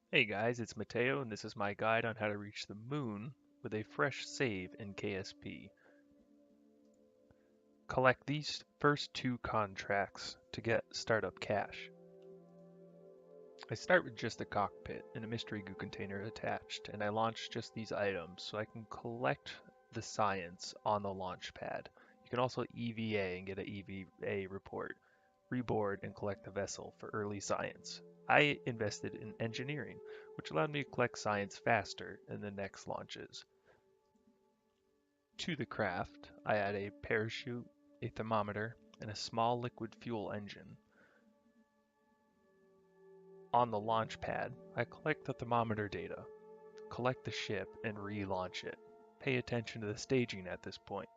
Hey guys, it's Mateo, and this is my guide on how to reach the moon with a fresh save in KSP. Collect these first two contracts to get startup cash. I start with just the cockpit and a mystery goo container attached, and I launch just these items so I can collect the science on the launch pad. You can also EVA and get an EVA report, reboard and collect the vessel for early science. I invested in engineering, which allowed me to collect science faster in the next launches. To the craft, I add a parachute, a thermometer, and a small liquid fuel engine. On the launch pad, I collect the thermometer data, collect the ship, and relaunch it. Pay attention to the staging at this point.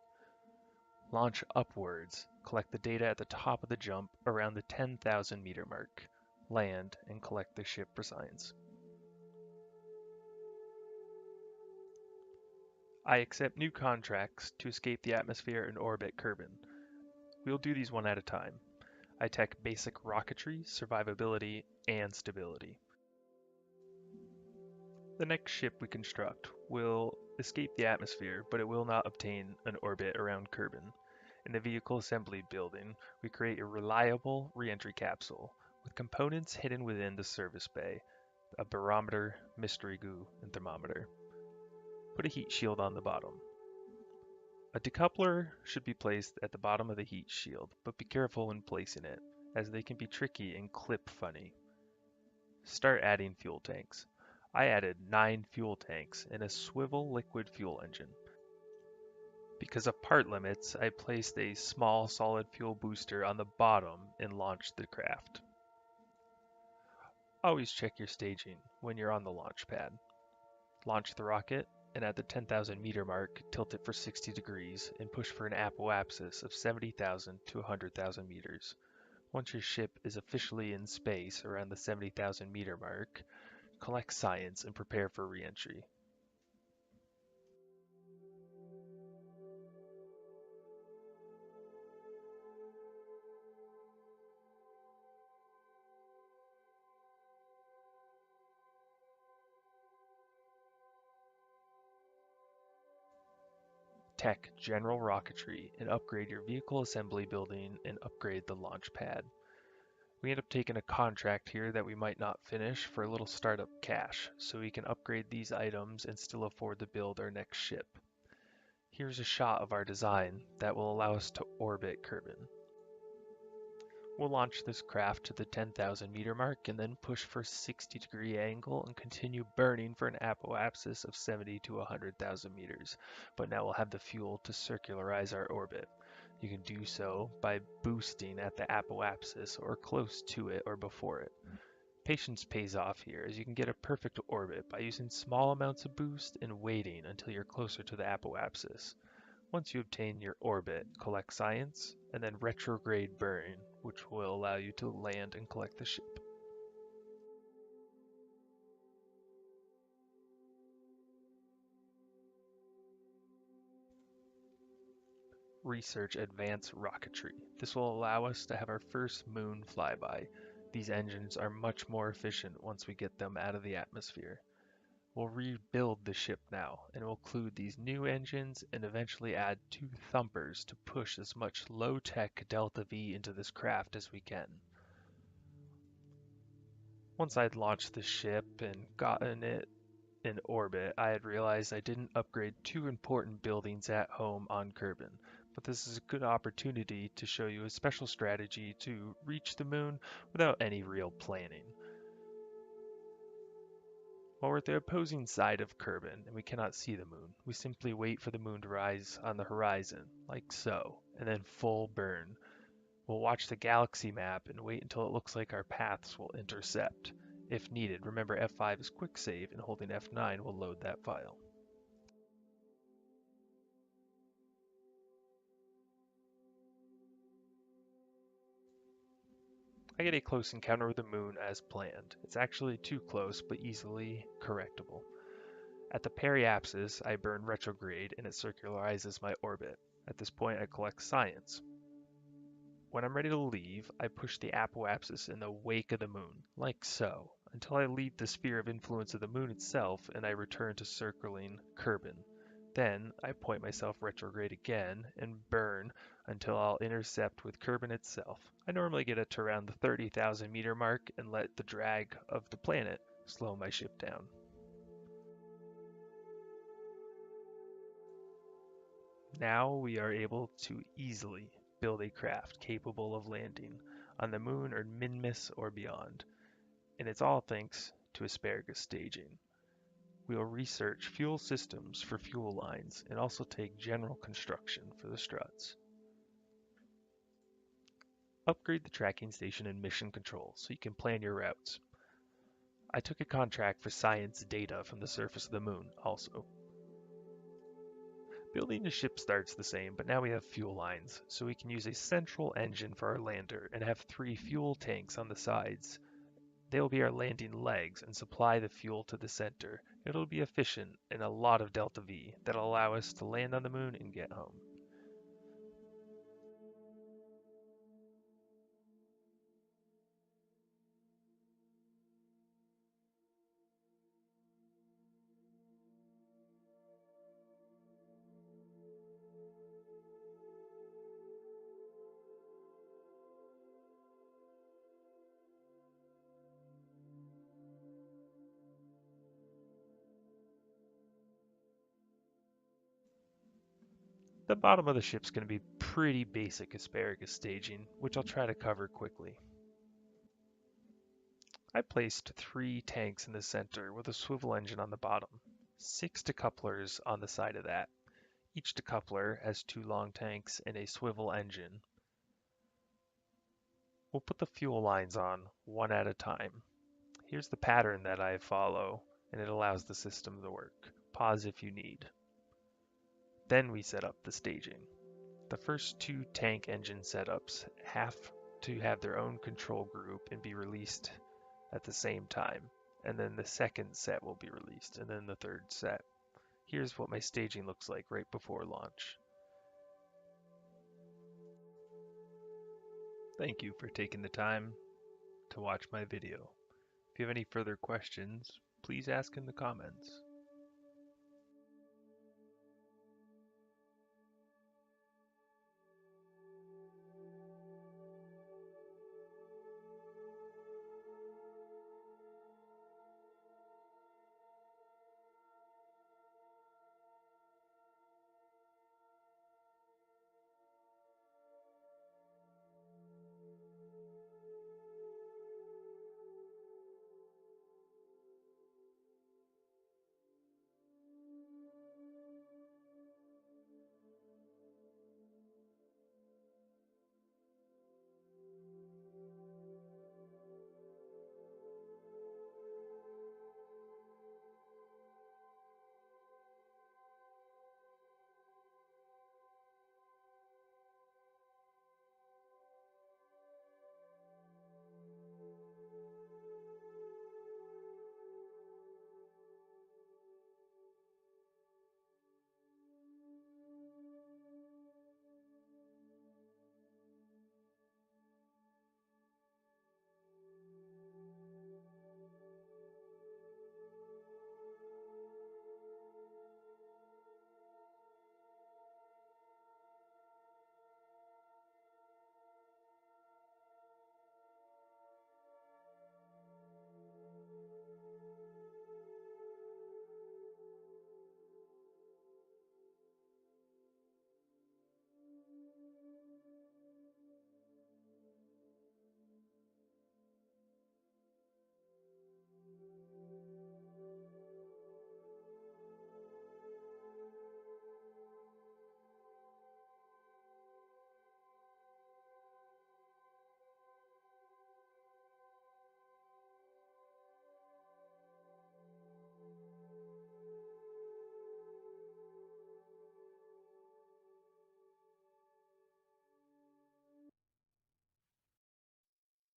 Launch upwards, collect the data at the top of the jump around the 10,000 meter mark. Land and collect the ship for science. I accept new contracts to escape the atmosphere and orbit Kerbin. We'll do these one at a time. I tech basic rocketry, survivability, and stability. The next ship we construct will escape the atmosphere, but it will not obtain an orbit around Kerbin. In the vehicle assembly building, we create a reliable re-entry capsule with components hidden within the service bay, a barometer, mystery goo, and thermometer. Put a heat shield on the bottom. A decoupler should be placed at the bottom of the heat shield, but be careful when placing it, as they can be tricky and clip funny. Start adding fuel tanks. I added 9 fuel tanks and a swivel liquid fuel engine. Because of part limits, I placed a small solid fuel booster on the bottom and launched the craft. Always check your staging when you're on the launch pad. Launch the rocket, and at the 10,000 meter mark, tilt it for 60 degrees and push for an apoapsis of 70,000 to 100,000 meters. Once your ship is officially in space around the 70,000 meter mark, collect science and prepare for re-entry. Tech general rocketry and upgrade your vehicle assembly building and upgrade the launch pad. We end up taking a contract here that we might not finish for a little startup cash, so we can upgrade these items and still afford to build our next ship. Here's a shot of our design that will allow us to orbit Kerbin. We'll launch this craft to the 10,000 meter mark and then push for 60-degree angle and continue burning for an apoapsis of 70 to 100,000 meters. But now we'll have the fuel to circularize our orbit. You can do so by boosting at the apoapsis or close to it or before it. Patience pays off here, as you can get a perfect orbit by using small amounts of boost and waiting until you're closer to the apoapsis. Once you obtain your orbit, collect science, and then retrograde burn, which will allow you to land and collect the ship. Research advanced rocketry. This will allow us to have our first moon flyby. These engines are much more efficient once we get them out of the atmosphere. We'll rebuild the ship now, and we'll include these new engines and eventually add 2 thumpers to push as much low-tech Delta V into this craft as we can. Once I'd launched the ship and gotten it in orbit, I had realized I didn't upgrade 2 important buildings at home on Kerbin, but this is a good opportunity to show you a special strategy to reach the moon without any real planning. While we're at the opposing side of Kerbin and we cannot see the moon, we simply wait for the moon to rise on the horizon, like so, and then full burn. We'll watch the galaxy map and wait until it looks like our paths will intercept. If needed, remember F5 is quick save and holding F9 will load that file. I get a close encounter with the moon as planned. It's actually too close, but easily correctable. At the periapsis, I burn retrograde and it circularizes my orbit. At this point, I collect science. When I'm ready to leave, I push the apoapsis in the wake of the moon, like so. until I leave the sphere of influence of the moon itself and I return to circling Kerbin. Then I point myself retrograde again and burn until I'll intercept with Kerbin itself. I normally get it to around the 30,000 meter mark and let the drag of the planet slow my ship down. Now we are able to easily build a craft capable of landing on the moon or minimus or beyond, and it's all thanks to asparagus staging. We will research fuel systems for fuel lines and also take general construction for the struts. Upgrade the tracking station and mission control so you can plan your routes. I took a contract for science data from the surface of the moon also. Building the ship starts the same, but now we have fuel lines, so we can use a central engine for our lander and have 3 fuel tanks on the sides. They will be our landing legs and supply the fuel to the center. It'll be efficient and a lot of delta V that'll allow us to land on the moon and get home. The bottom of the ship's going to be pretty basic asparagus staging, which I'll try to cover quickly. I placed 3 tanks in the center with a swivel engine on the bottom, 6 decouplers on the side of that. Each decoupler has 2 long tanks and a swivel engine. We'll put the fuel lines on one at a time. Here's the pattern that I follow, and it allows the system to work. Pause if you need. Then we set up the staging. The first 2 tank engine setups have to have their own control group and be released at the same time, and then the second set will be released, and then the third set. Here's what my staging looks like right before launch. Thank you for taking the time to watch my video. If you have any further questions, please ask in the comments.